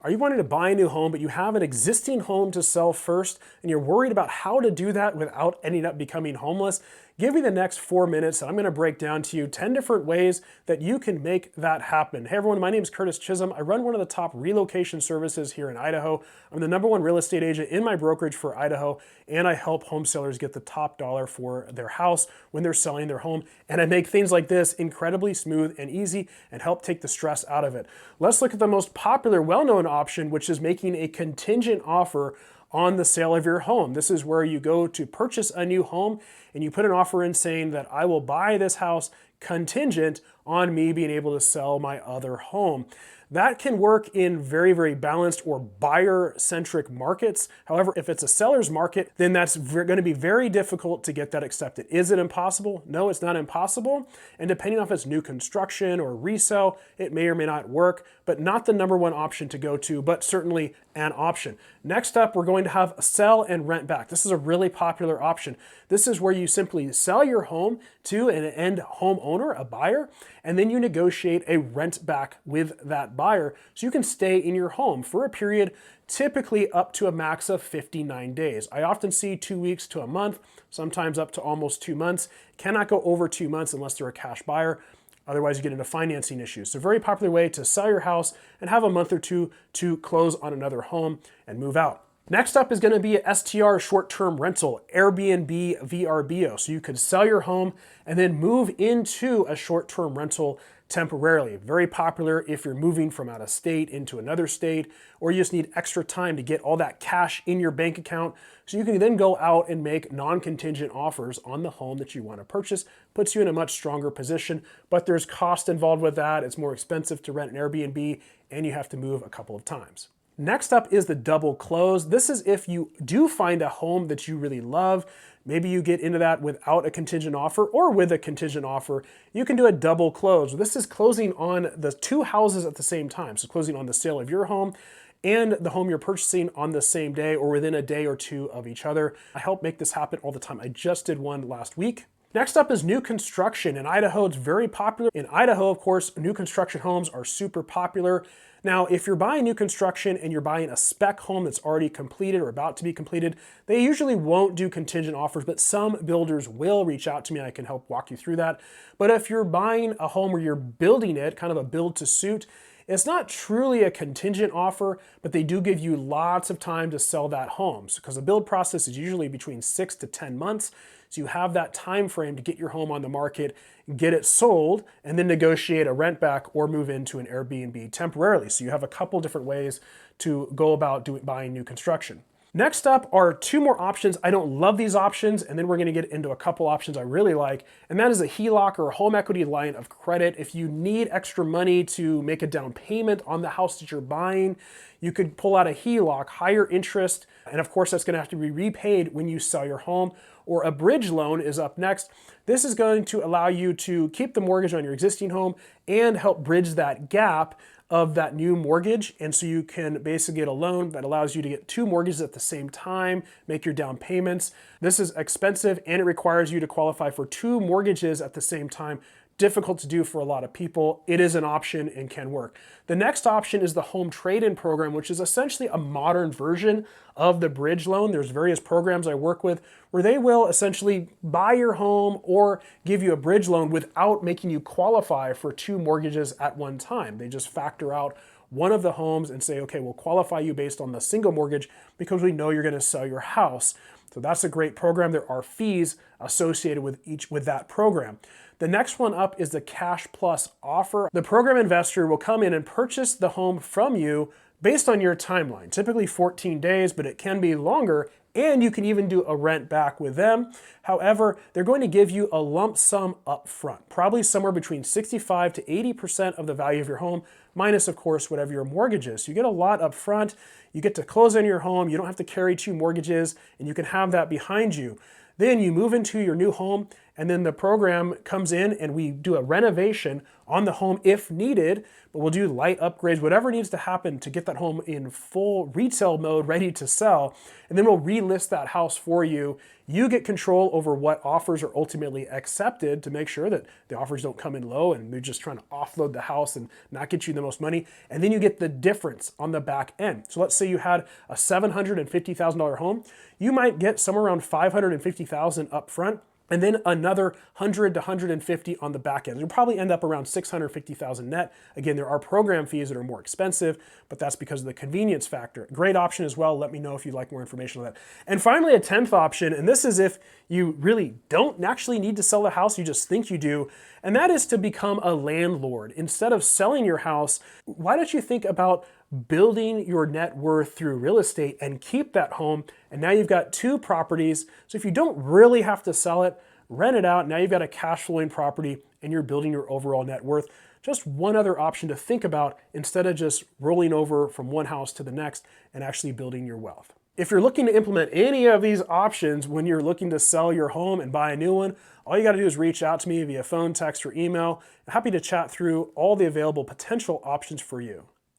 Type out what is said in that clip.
Are you wanting to buy a new home, but you have an existing home to sell first, and you're worried about how to do that without ending up becoming homeless? Give me the next 4 minutes, and I'm going to break down to you 10 different ways that you can make that happen. Hey everyone, my name is Curtis Chism. I run one of the top relocation services here in Idaho. I'm the #1 real estate agent in my brokerage for Idaho, and I help home sellers get the top dollar for their house when they're selling their home. And I make things like this incredibly smooth and easy and help take the stress out of it. Let's look at the most popular, well-known option, which is making a contingent offer on the sale of your home. This is where you go to purchase a new home and you put an offer in saying that I will buy this house contingent on me being able to sell my other home. That can work in very, very balanced or buyer-centric markets. However, if it's a seller's market, then that's going to be very difficult to get that accepted. Is it impossible? No, it's not impossible. And depending on if it's new construction or resale, it may or may not work, but not the #1 option to go to, but certainly an option. Next up, we're going to have sell and rent back. This is a really popular option. This is where you simply sell your home to an end homeowner, a buyer, and then you negotiate a rent back with that buyer so you can stay in your home for a period typically up to a max of 59 days. I often see 2 weeks to a month, sometimes up to almost 2 months. Cannot go over 2 months unless they're a cash buyer. Otherwise, you get into financing issues. So very popular way to sell your house and have a month or two to close on another home and move out. Next up is going to be a STR, short-term rental, Airbnb VRBO. So you could sell your home and then move into a short-term rental temporarily. Very popular if you're moving from out of state into another state, or you just need extra time to get all that cash in your bank account. So you can then go out and make non-contingent offers on the home that you want to purchase. Puts you in a much stronger position, but there's cost involved with that. It's more expensive to rent an Airbnb, and you have to move a couple of times. Next up is the double close. This is if you do find a home that you really love. Maybe you get into that without a contingent offer, or with a contingent offer, you can do a double close. This is closing on the two houses at the same time. So closing on the sale of your home and the home you're purchasing on the same day or within a day or two of each other. I help make this happen all the time. I just did one last week. Next up is new construction. In Idaho, it's very popular. In Idaho, of course, new construction homes are super popular. Now, if you're buying new construction and you're buying a spec home that's already completed or about to be completed, they usually won't do contingent offers, but some builders will reach out to me and I can help walk you through that. But if you're buying a home where you're building it, kind of a build to suit, it's not truly a contingent offer, but they do give you lots of time to sell that home. Because the build process is usually between 6 to 10 months. So you have that time frame to get your home on the market, get it sold, and then negotiate a rent back or move into an Airbnb temporarily. So you have a couple different ways to go about buying new construction. Next up are 2 more options. I don't love these options, and then we're gonna get into a couple options I really like, and that is a HELOC, or a home equity line of credit. If you need extra money to make a down payment on the house that you're buying, you could pull out a HELOC, higher interest, and of course that's gonna have to be repaid when you sell your home. Or a bridge loan is up next. This is going to allow you to keep the mortgage on your existing home and help bridge that gap of that new mortgage. And so you can basically get a loan that allows you to get 2 mortgages at the same time, make your down payments. This is expensive and it requires you to qualify for 2 mortgages at the same time. Difficult to do for a lot of people. It is an option and can work. The next option is the home trade-in program, which is essentially a modern version of the bridge loan. There's various programs I work with where they will essentially buy your home or give you a bridge loan without making you qualify for 2 mortgages at one time. They just factor out one of the homes and say, okay, we'll qualify you based on the single mortgage because we know you're going to sell your house. So that's a great program. There are fees associated with that program. The next one up is the Cash Plus offer. The program investor will come in and purchase the home from you based on your timeline, typically 14 days, but it can be longer, and you can even do a rent back with them. However, they're going to give you a lump sum up front, probably somewhere between 65 to 80% of the value of your home, minus of course whatever your mortgage is. So you get a lot up front, you get to close on your home, you don't have to carry 2 mortgages, and you can have that behind you. Then you move into your new home, and then the program comes in and we do a renovation on the home if needed, but we'll do light upgrades, whatever needs to happen to get that home in full retail mode, ready to sell, and then we'll relist that house for you. You get control over what offers are ultimately accepted to make sure that the offers don't come in low and they're just trying to offload the house and not get you the most money. And then you get the difference on the back end. So let's say you had a $750,000 home. You might get somewhere around $550,000 up front, and then another 100 to 150 on the back end. You'll probably end up around 650,000 net. Again, there are program fees that are more expensive, but that's because of the convenience factor. Great option as well. Let me know if you'd like more information on that. And finally, a 10th option, and this is if you really don't actually need to sell the house, you just think you do, and that is to become a landlord. Instead of selling your house, why don't you think about building your net worth through real estate and keep that home? And now you've got 2 properties. So if you don't really have to sell it, rent it out. Now you've got a cash flowing property and you're building your overall net worth. Just one other option to think about instead of just rolling over from one house to the next and actually building your wealth. If you're looking to implement any of these options when you're looking to sell your home and buy a new one, all you got to do is reach out to me via phone, text, or email. I'm happy to chat through all the available potential options for you.